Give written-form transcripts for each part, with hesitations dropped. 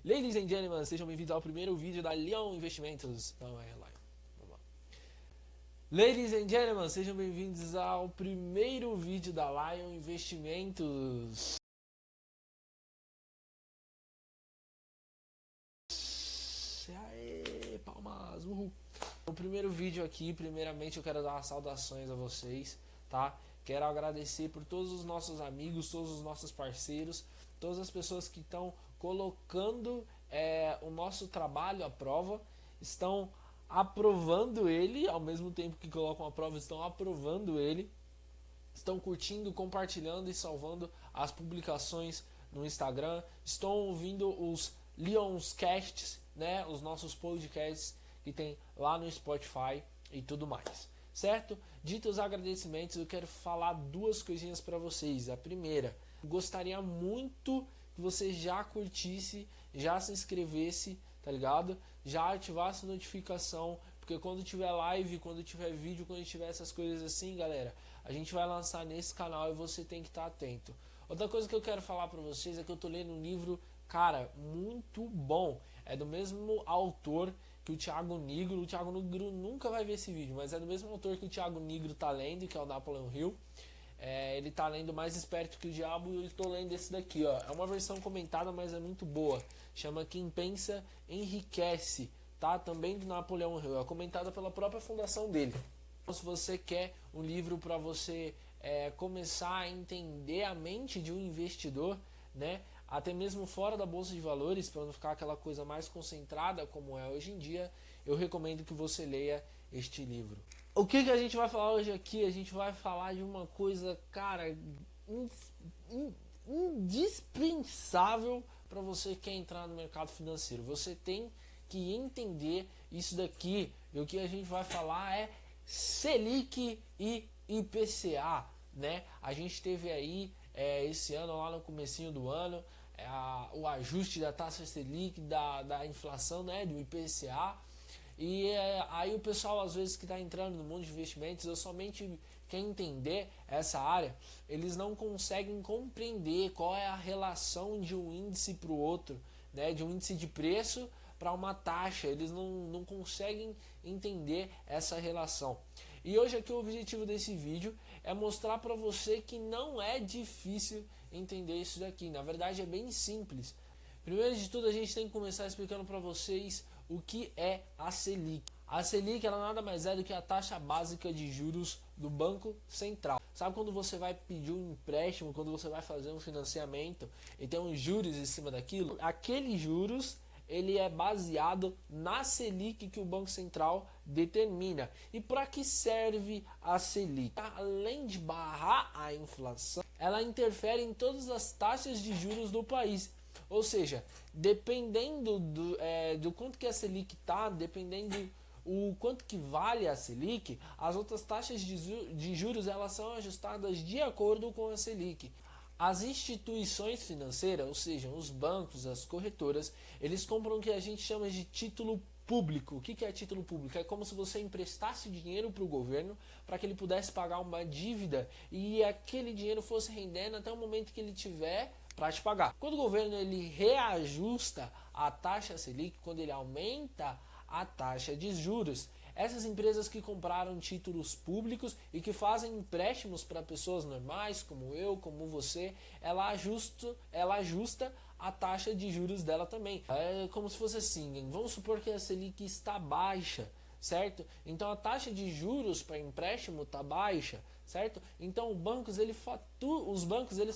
Ladies and gentlemen, sejam bem-vindos ao primeiro vídeo da Lion Investimentos. Não é Lion. Vamos lá. Ladies and gentlemen, sejam bem-vindos ao primeiro vídeo da Lion Investimentos. Aê, palmas, uhul. No primeiro vídeo aqui, primeiramente eu quero dar umas saudações a vocês, tá? Quero agradecer por todos os nossos amigos, todos os nossos parceiros, todas as pessoas que estão colocando o nosso trabalho à prova, estão aprovando ele, ao mesmo tempo que colocam a prova, estão aprovando ele, estão curtindo, compartilhando e salvando as publicações no Instagram, estão ouvindo os Lions Casts, né, os nossos podcasts que tem lá no Spotify e tudo mais, certo? Dito os agradecimentos, eu quero falar duas coisinhas para vocês. A primeira, gostaria muito que você já curtisse, já se inscrevesse, tá ligado? Já ativasse a notificação, porque quando tiver live, quando tiver vídeo, quando tiver essas coisas assim, galera, a gente vai lançar nesse canal e você tem que estar atento. Outra coisa que eu quero falar para vocês é que eu tô lendo um livro, cara, muito bom. É do mesmo autor que o Thiago Nigro. O Thiago Nigro nunca vai ver esse vídeo, mas é do mesmo autor que o Thiago Nigro tá lendo, que é o Napoleon Hill. Ele tá lendo Mais Esperto que o Diabo e eu estou lendo esse daqui, ó. É uma versão comentada, mas é muito boa. Chama Quem Pensa Enriquece, tá? Também do Napoleon Hill. É comentada pela própria fundação dele. Então, se você quer um livro para você começar a entender a mente de um investidor, né? Até mesmo fora da bolsa de valores, para não ficar aquela coisa mais concentrada como é hoje em dia, eu recomendo que você leia este livro. O que a gente vai falar hoje aqui? A gente vai falar de uma coisa, cara, indispensável para você que quer entrar no mercado financeiro. Você tem que entender isso daqui. E o que a gente vai falar é Selic e IPCA, né? A gente teve aí esse ano, lá no comecinho do ano, o ajuste da taxa Selic, da inflação, né, do IPCA. E aí o pessoal, às vezes, que está entrando no mundo de investimentos, eu somente quer entender essa área, eles não conseguem compreender qual é a relação de um índice para o outro, né, de um índice de preço para uma taxa. Eles não conseguem entender essa relação. E hoje aqui o objetivo desse vídeo é mostrar para você que não é difícil entender isso daqui. Na verdade é bem simples. Primeiro de tudo, a gente tem que começar explicando para vocês o que é a Selic. A Selic, ela nada mais é do que a taxa básica de juros do Banco Central. Sabe quando você vai pedir um empréstimo, quando você vai fazer um financiamento e tem uns juros em cima daquilo? Aqueles juros, ele é baseado na Selic que o Banco Central determina. E para que serve a Selic? Além de barrar a inflação, ela interfere em todas as taxas de juros do país. Ou seja, dependendo do quanto que a Selic está, dependendo o quanto que vale a Selic, as outras taxas de juros elas são ajustadas de acordo com a Selic. As instituições financeiras, ou seja, os bancos, as corretoras, eles compram o que a gente chama de título público. O que é título público? É como se você emprestasse dinheiro para o governo para que ele pudesse pagar uma dívida e aquele dinheiro fosse rendendo até o momento que ele tiver para te pagar. Quando o governo ele reajusta a taxa Selic, quando ele aumenta a taxa de juros, essas empresas que compraram títulos públicos e que fazem empréstimos para pessoas normais, como eu, como você, ela ajusta a taxa de juros dela também. É como se fosse assim, vamos supor que a Selic está baixa, certo? Então a taxa de juros para empréstimo está baixa, certo? Então os bancos eles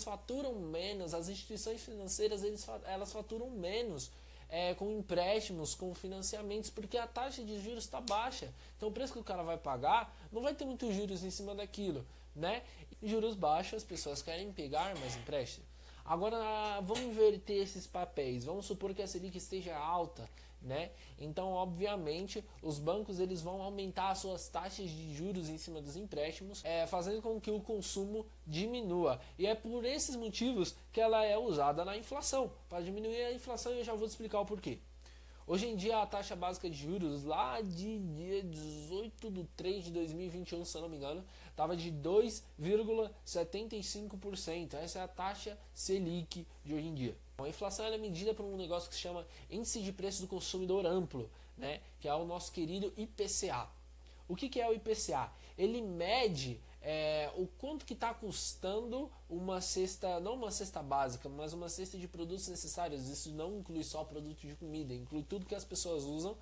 faturam menos, as instituições financeiras elas faturam menos com empréstimos, com financiamentos, porque a taxa de juros está baixa. Então o preço que o cara vai pagar não vai ter muitos juros em cima daquilo, né? E juros baixos, as pessoas querem pegar mais empréstimo. Agora vamos inverter esses papéis. Vamos supor que a Selic esteja alta, né? Então, obviamente, os bancos eles vão aumentar as suas taxas de juros em cima dos empréstimos, fazendo com que o consumo diminua. E é por esses motivos que ela é usada na inflação. Para diminuir a inflação, eu já vou te explicar o porquê. Hoje em dia, a taxa básica de juros, lá de dia 18 de 3 de 2021, se eu não me engano, estava de 2,75%. Essa é a taxa Selic de hoje em dia. A inflação é medida por um negócio que se chama Índice de Preço do Consumidor Amplo, né? Que é o nosso querido IPCA. O que é o IPCA? Ele mede o quanto que está custando uma cesta, não uma cesta básica, mas uma cesta de produtos necessários. Isso não inclui só produtos de comida, inclui tudo que as pessoas usam,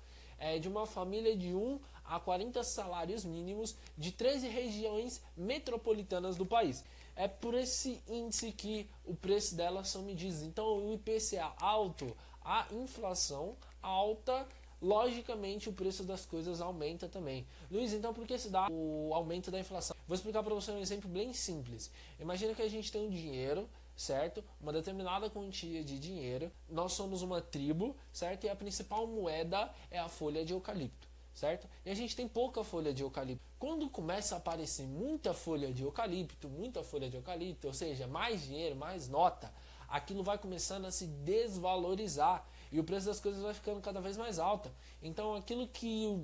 de uma família de 1 a 40 salários mínimos de 13 regiões metropolitanas do país. É por esse índice que o preço delas são medidos. Então, o IPCA alto, a inflação alta, logicamente o preço das coisas aumenta também. Luiz, então por que se dá o aumento da inflação? Vou explicar para você um exemplo bem simples. Imagina que a gente tem um dinheiro, certo? Uma determinada quantia de dinheiro. Nós somos uma tribo, certo? E a principal moeda é a folha de eucalipto, certo? E a gente tem pouca folha de eucalipto. Quando começa a aparecer muita folha de eucalipto, ou seja, mais dinheiro, mais nota, aquilo vai começando a se desvalorizar e o preço das coisas vai ficando cada vez mais alto. Então aquilo que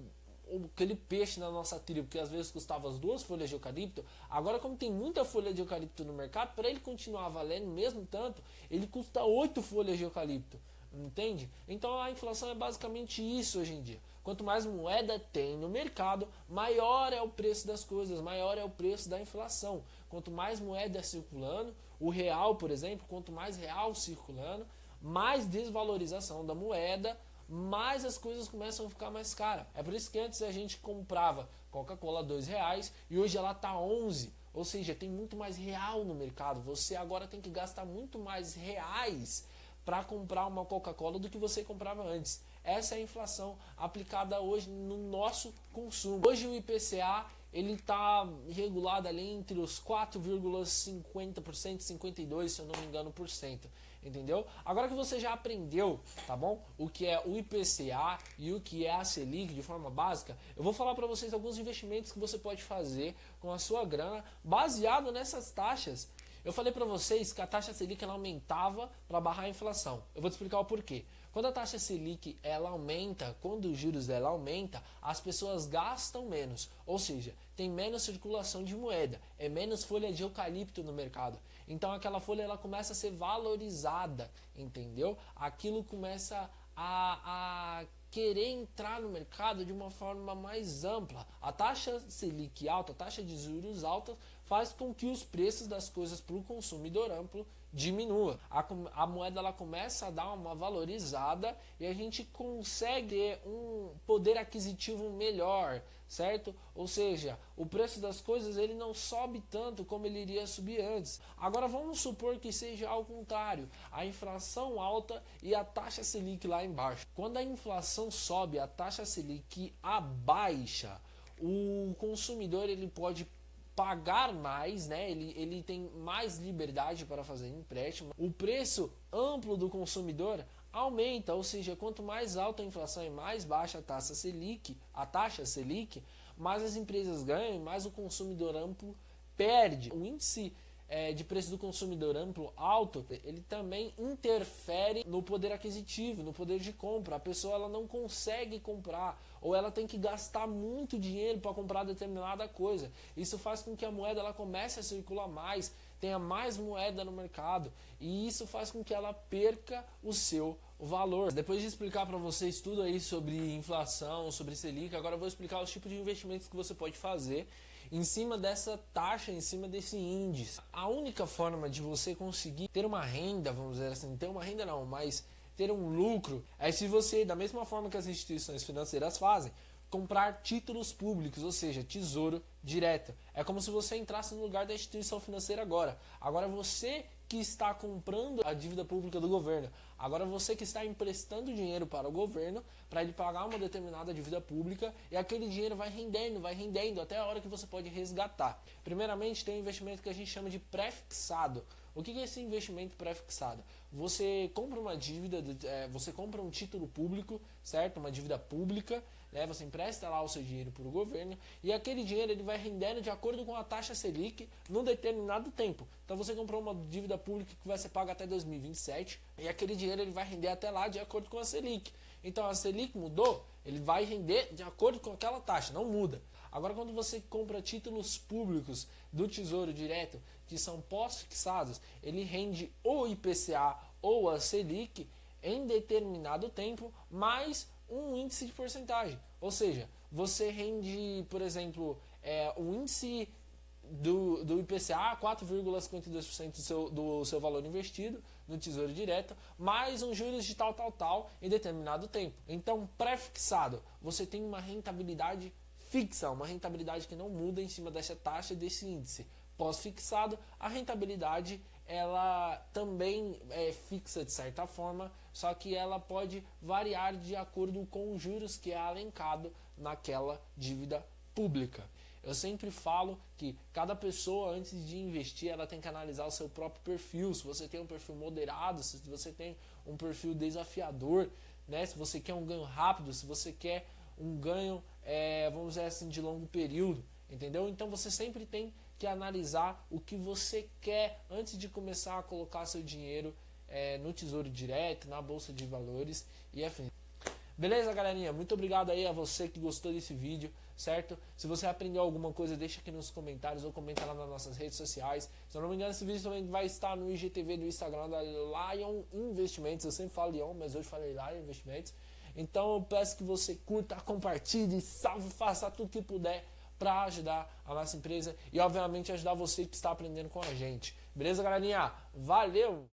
aquele peixe na nossa tribo, que às vezes custava as 2 folhas de eucalipto, agora como tem muita folha de eucalipto no mercado, para ele continuar valendo mesmo tanto, ele custa 8 folhas de eucalipto. Entende? Então a inflação é basicamente isso hoje em dia. Quanto mais moeda tem no mercado, maior é o preço das coisas, maior é o preço da inflação. Quanto mais moeda circulando, o real, por exemplo, quanto mais real circulando, mais desvalorização da moeda, mais as coisas começam a ficar mais caras. É por isso que antes a gente comprava Coca-Cola R$2 e hoje ela está 11. Ou seja, tem muito mais real no mercado. Você agora tem que gastar muito mais reais para comprar uma Coca-Cola do que você comprava antes. Essa é a inflação aplicada hoje no nosso consumo. Hoje o IPCA ele está regulado ali entre os 4,50% e 52%, se eu não me engano, por cento. Entendeu? Agora que você já aprendeu, tá bom? O que é o IPCA e o que é a Selic de forma básica, eu vou falar para vocês alguns investimentos que você pode fazer com a sua grana baseado nessas taxas. Eu falei para vocês que a taxa Selic ela aumentava para barrar a inflação. Eu vou te explicar o porquê. Quando a taxa Selic ela aumenta, quando os juros dela aumenta, as pessoas gastam menos, ou seja, tem menos circulação de moeda, é menos folha de eucalipto no mercado. Então aquela folha ela começa a ser valorizada, entendeu? Aquilo começa a querer entrar no mercado de uma forma mais ampla. A taxa Selic alta, a taxa de juros alta, faz com que os preços das coisas para o consumidor amplo diminua. A moeda ela começa a dar uma valorizada e a gente consegue ter um poder aquisitivo melhor, certo? Ou seja, o preço das coisas ele não sobe tanto como ele iria subir antes. Agora vamos supor que seja ao contrário, a inflação alta e a taxa Selic lá embaixo. Quando a inflação sobe, a taxa Selic abaixa, o consumidor ele pode pagar mais, né? Ele tem mais liberdade para fazer empréstimo. O preço amplo do consumidor aumenta, ou seja, quanto mais alta a inflação e mais baixa a taxa Selic, mais as empresas ganham e mais o consumidor amplo perde. O índice de preço do consumidor amplo alto, ele também interfere no poder aquisitivo, no poder de compra. A pessoa ela não consegue comprar ou ela tem que gastar muito dinheiro para comprar determinada coisa. Isso faz com que a moeda ela comece a circular mais, tenha mais moeda no mercado e isso faz com que ela perca o seu valor. Depois de explicar para vocês tudo aí sobre inflação, sobre Selic, agora eu vou explicar os tipos de investimentos que você pode fazer em cima dessa taxa, em cima desse índice. A única forma de você conseguir ter uma renda, vamos dizer assim, ter uma renda não, mas ter um lucro, é se você, da mesma forma que as instituições financeiras fazem, comprar títulos públicos, ou seja, tesouro direto. É como se você entrasse no lugar da instituição financeira agora. Agora você que está comprando a dívida pública do governo. Agora você que está emprestando dinheiro para o governo para ele pagar uma determinada dívida pública e aquele dinheiro vai rendendo até a hora que você pode resgatar. Primeiramente tem um investimento que a gente chama de pré-fixado. O que é esse investimento pré-fixado? Você compra uma dívida, você compra um título público, certo? Uma dívida pública, né? Você empresta lá o seu dinheiro para o governo e aquele dinheiro ele vai rendendo de acordo com a taxa Selic num determinado tempo. Então você comprou uma dívida pública que vai ser paga até 2027 e aquele dinheiro ele vai render até lá de acordo com a Selic. Então a Selic mudou, ele vai render de acordo com aquela taxa, não muda. Agora quando você compra títulos públicos do Tesouro Direto, que são pós-fixados, ele rende o IPCA ou a Selic em determinado tempo, mais um índice de porcentagem. Ou seja, você rende, por exemplo, o índice do IPCA, 4,52% do seu valor investido no Tesouro Direto, mais um juros de tal em determinado tempo. Então, pré-fixado, você tem uma rentabilidade fixa, uma rentabilidade que não muda em cima dessa taxa, desse índice. Pós-fixado, a rentabilidade ela também é fixa de certa forma, só que ela pode variar de acordo com os juros que é alencado naquela dívida pública. Eu sempre falo que cada pessoa, antes de investir, ela tem que analisar o seu próprio perfil. Se você tem um perfil moderado, se você tem um perfil desafiador, né? Se você quer um ganho rápido, se você quer um ganho, vamos dizer assim, de longo período, entendeu? Então você sempre tem que analisar o que você quer antes de começar a colocar seu dinheiro no Tesouro Direto, na Bolsa de Valores e afins. Beleza, galerinha? Muito obrigado aí a você que gostou desse vídeo, certo? Se você aprendeu alguma coisa, deixa aqui nos comentários ou comenta lá nas nossas redes sociais. Se eu não me engano, esse vídeo também vai estar no IGTV do Instagram da Lion Investimentos. Eu sempre falo Lion, mas hoje falei Lion Investimentos. Então eu peço que você curta, compartilhe, salve, faça tudo que puder para ajudar a nossa empresa e obviamente ajudar você que está aprendendo com a gente. Beleza, galerinha? Valeu!